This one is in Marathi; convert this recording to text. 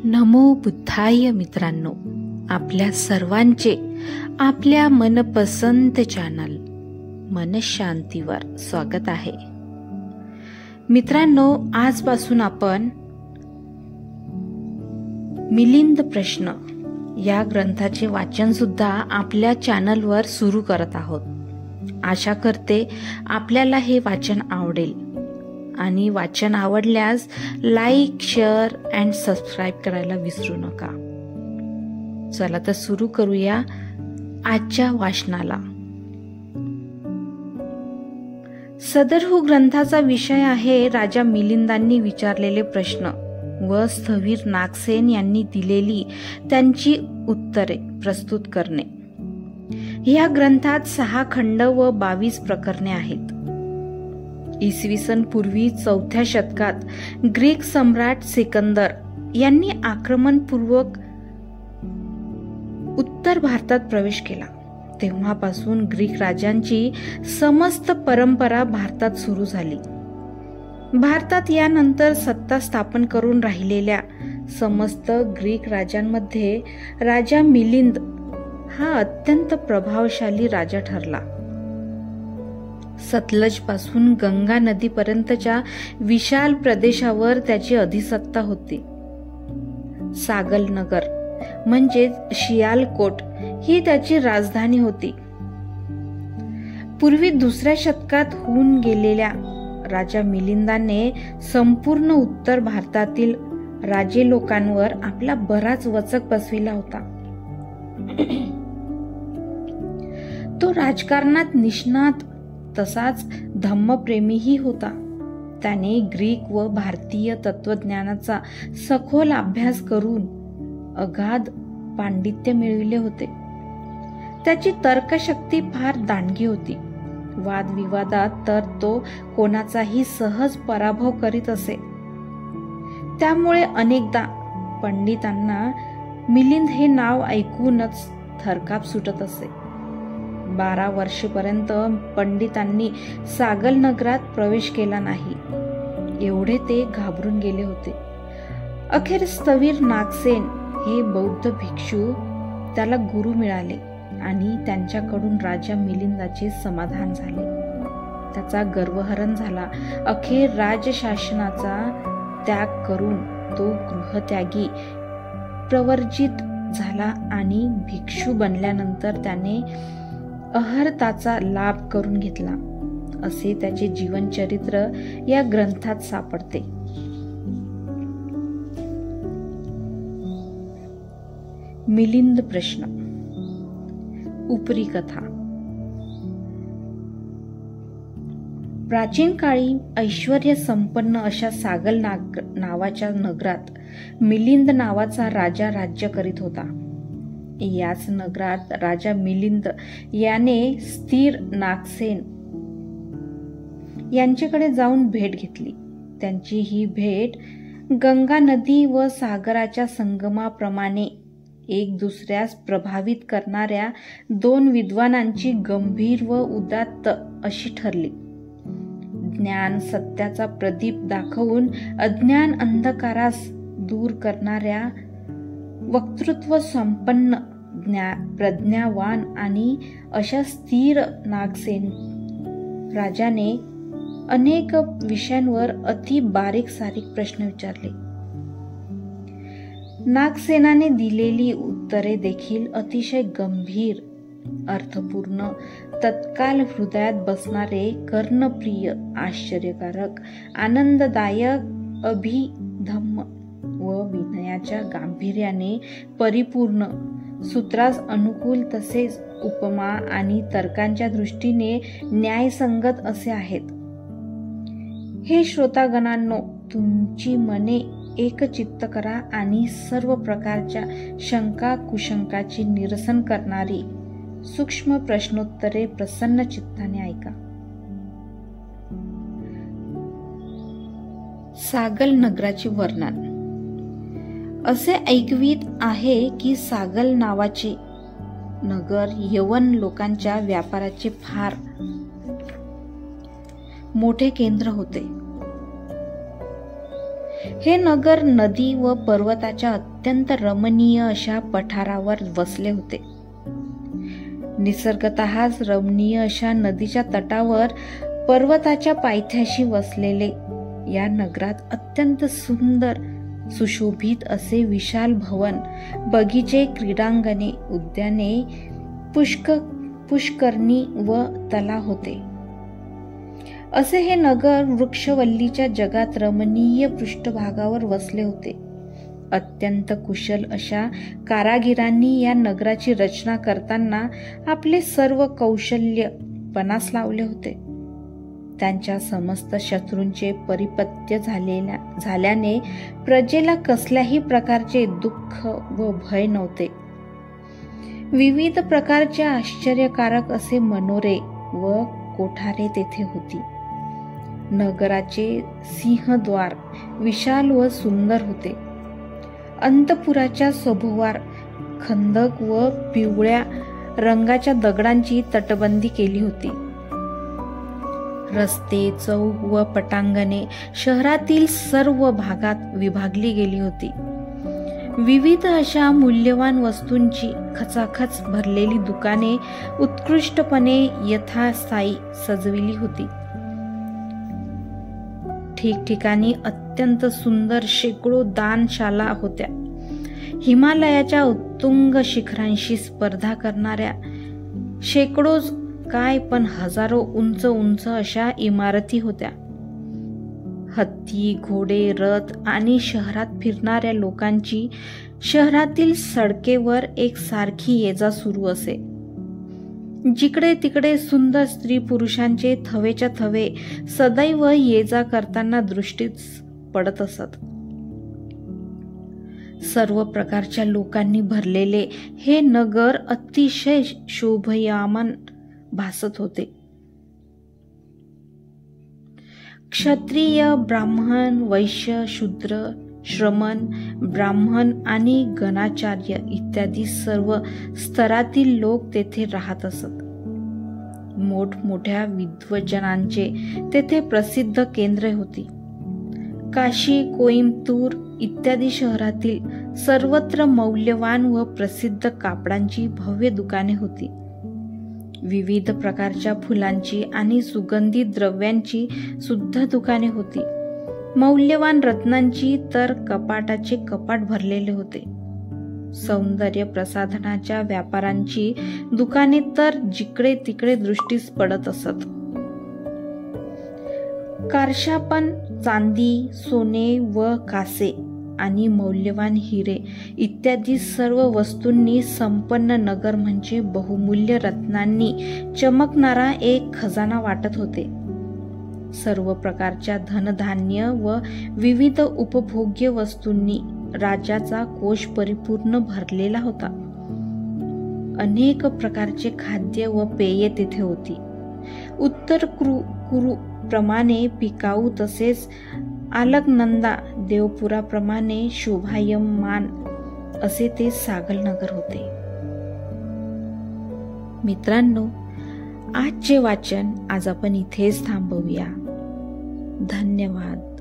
नमो बुद्धाय मित्रांनो, आपल्या सर्वांचे आपल्या मनपसंत चॅनल मनशांतीवर स्वागत आहे. मित्रांनो, आजपासून आपण मिलिंद प्रश्न या ग्रंथाचे वाचन सुद्धा आपल्या चॅनलवर सुरू करत आहोत. आशा करते आपल्याला हे वाचन आवडेल आणि वाचन आवडल्यास लाईक, शेअर अँड सबस्क्राईब करायला विसरू नका. चला तर सुरू करूया आजच्या वाचनाला. सदरहू ग्रंथाचा विषय आहे राजा मिलिंदांनी विचारलेले प्रश्न व स्थवीर नागसेन यांनी दिलेली त्यांची उत्तरे प्रस्तुत करणे. या ग्रंथात 6 खंड व 22 प्रकरणे आहेत. इसवी सन पूर्वी 4थ्या शतकात ग्रीक सम्राट सिकंदर यांनी आक्रमणपूर्वक उत्तर भारतात प्रवेश केला. तेव्हापासून ग्रीक राजांची समस्त परंपरा भारतात सुरू झाली. भारतात यानंतर सत्ता स्थापन करून राहिलेल्या समस्त ग्रीक राजांमध्ये राजा मिलिंद हा अत्यंत प्रभावशाली राजा ठरला. सतलज पासून गंगा नदीपर्यंतच्या विशाल प्रदेशावर त्याची अधिसत्ता होती. सागल नगर म्हणजे शियालकोट ही त्याची राजधानी होती. पूर्वी 2ऱ्या शतकात होऊन गेलेल्या राजा मिलिंदाने संपूर्ण उत्तर भारतातील राजे लोकांवर आपला बराच वचक बसविला होता. तो राजकारणात निष्णात तसाच धम्मप्रेमीही होता. त्याने ग्रीक व भारतीय तत्वज्ञानाचा सखोल अभ्यास करून अगाध पांडित्य मिळविले होते. त्याची तर्कशक्ती फार दांडगी होती. वादविवादात तर तो कोणाचाही सहज पराभव करीत असे. त्यामुळे अनेकदा पंडितांना मिलिंद हे नाव ऐकूनच थरकाप सुटत असे. 12 वर्षेपर्यंत पंडितांनी सागल नगरात प्रवेश केला नाही, एवढे ते घाबरून गेले होते. अखेर स्थवीर नागसेन हे बौद्ध भिक्षू त्याला गुरु मिळाले आणि त्यांच्याकडून राजा मिलिंदाचे समाधान झाले. त्याचा गर्वहरण झाला. अखेर राजशासनाचा त्याग करून तो गृहत्यागी प्रवर्जित झाला आणि भिक्षू बनल्यानंतर त्याने अहर्ताचा लाभ करून घेतला, असे त्याचे जीवनचरित्र या ग्रंथात सापडते. मिलिंद प्रश्न. उपरी कथा. प्राचीन काळी ऐश्वर्य संपन्न अशा सागल नावाच्या नगरात मिलिंद नावाचा राजा राज्य करीत होता. याच नगरात राजा मिलिंद याने स्थिर नागसेन यांच्याकडे जाऊन भेट घेतली. त्यांची ही भेट गंगा नदी व सागराच्या संगमाप्रमाणे एक दुसऱ्यास प्रभावित करणाऱ्या 2 विद्वानांची गंभीर व उदात्त अशी ठरली. ज्ञान सत्याचा प्रदीप दाखवून अज्ञान अंधकारास दूर करणाऱ्या वक्तृत्व संपन्न प्रज्ञावान आणि अशा स्थिर नागसेन राजाने अनेक विषयांवर अति बारीक सारीक प्रश्न विचारले. नागसेनाने दिलेली उत्तरे देखील अतिशय गंभीर, अर्थपूर्ण, तत्काल हृदयात बसणारे, कर्णप्रिय, आश्चर्यकारक, आनंददायक, अभिधम्म व विनयाच्या गांभीर्याने परिपूर्ण, सूत्रास अनुकूल तसेच उपमा आणि तर्कांच्या दृष्टीने न्यायसंगत असे आहेत. हे श्रोतागणांनो, तुमची मने एकचित्त करा आणि सर्व प्रकारच्या शंका कुशंकाची निरसन करणारी सूक्ष्म प्रश्नोत्तरे प्रसन्न चित्ताने ऐका. सागल नगराचे वर्णन. असे ऐकवीत आहे की सागल नावाचे नगर यवन लोकांच्या व्यापाराचे फार मोठे केंद्र होते. हे नगर नदी व पर्वताच्या अत्यंत रमणीय अशा पठारावर वसले होते. निसर्गतःच रमणीय अशा नदीच्या तटावर पर्वताच्या पायथ्याशी वसलेले या नगरात अत्यंत सुंदर सुशोभित असे विशाल भवन, बगीचे, क्रीडांगणे, उद्याने, पुष्करणी व तलाव होते. असे हे नगर वृक्षवल्लीच्या जगात रमणीय पृष्ठभागावर वसले होते. अत्यंत कुशल अशा कारागिरांनी या नगराची रचना करताना आपले सर्व कौशल्य पणास लावले होते. त्यांच्या समस्त शत्रूंचे परिपत्य झाल्याने प्रजेला कसल्याही प्रकारचे दुःख व भय नव्हते. विविध प्रकारचे आश्चर्यकारक असे मनोरे व कोठारे तेथे होती. नगराचे सिंहद्वार विशाल व सुंदर होते. अंतपुराच्या सभोवार खंदक व पिवळ्या रंगाच्या दगडांची तटबंदी केली होती. रस्ते, चौक व पटांगणे शहरातील सर्व भागात विभागली गेली होती. विविध अशा मूल्यवान वस्तूंची खचाखच भरलेली दुकाने उत्कृष्टपणे यथास्थायी सजविली होती. ठिकठिकाणी अत्यंत सुंदर शेकडो दानशाला होत्या. हिमालयाच्या उत्तुंग शिखरांशी स्पर्धा करणाऱ्या शेकडो काय पण हजारो उंच उंच अशा इमारती होत्या. हत्ती, घोडे, रथ आणि शहरात फिरणाऱ्या लोकांची शहरातील सडकेवर एक सारखी ये-जा सुरू असे. जिकडे तिकडे सुंदर स्त्री पुरुषांचे थवेच्या थवे सदैव ये-जा करताना दृष्टीस पडत असत. सर्व प्रकारच्या लोकांनी भरलेले हे नगर अतिशय शोभयामान भासत होते. क्षत्रिय, ब्राह्मण, वैश्य, शूद्र, श्रमण, ब्राह्मण आणि गणाचार्य इत्यादी सर्व स्तरातील लोक तेथे राहत असत. मोठमोठ्या विद्वज्जनांचे तेथे प्रसिद्ध केंद्रे होती. काशी, कोइंबतूर इत्यादी शहरातील सर्वत्र मौल्यवान व प्रसिद्ध कापडांची भव्य दुकाने होती. विविध प्रकारच्या फुलांची आणि सुगंधी द्रव्यांची सुद्धा दुकाने होती. मौल्यवान रत्नांची तर कपाटाचे कपाट भरलेले होते. सौंदर्य प्रसाधनाच्या व्यापारांची दुकाने तर जिकडे तिकडे दृष्टीस पडत असत. कारशापण, चांदी, सोने व कासे आणि मौल्यवान हिरे इत्यादी सर्व वस्तूंनी संपन्न नगर म्हणजे बहुमूल्य रत्नांनी चमकणारा एक खजाना वाटत होते. सर्व प्रकारच्या धनधान्य व विविध उपभोग्य वस्तूंनी राजाचा कोश परिपूर्ण भरलेला होता. अनेक प्रकारचे खाद्य व पेये तेथे होती. उत्तर कुरु प्रमाणे पिकाऊ तसेच अलकनंदा देवपुराप्रमाणे शोभायमान असे ते सागल नगर होते. मित्रांनो, आजचे वाचन आज आपण इथेच थांबवूया. धन्यवाद.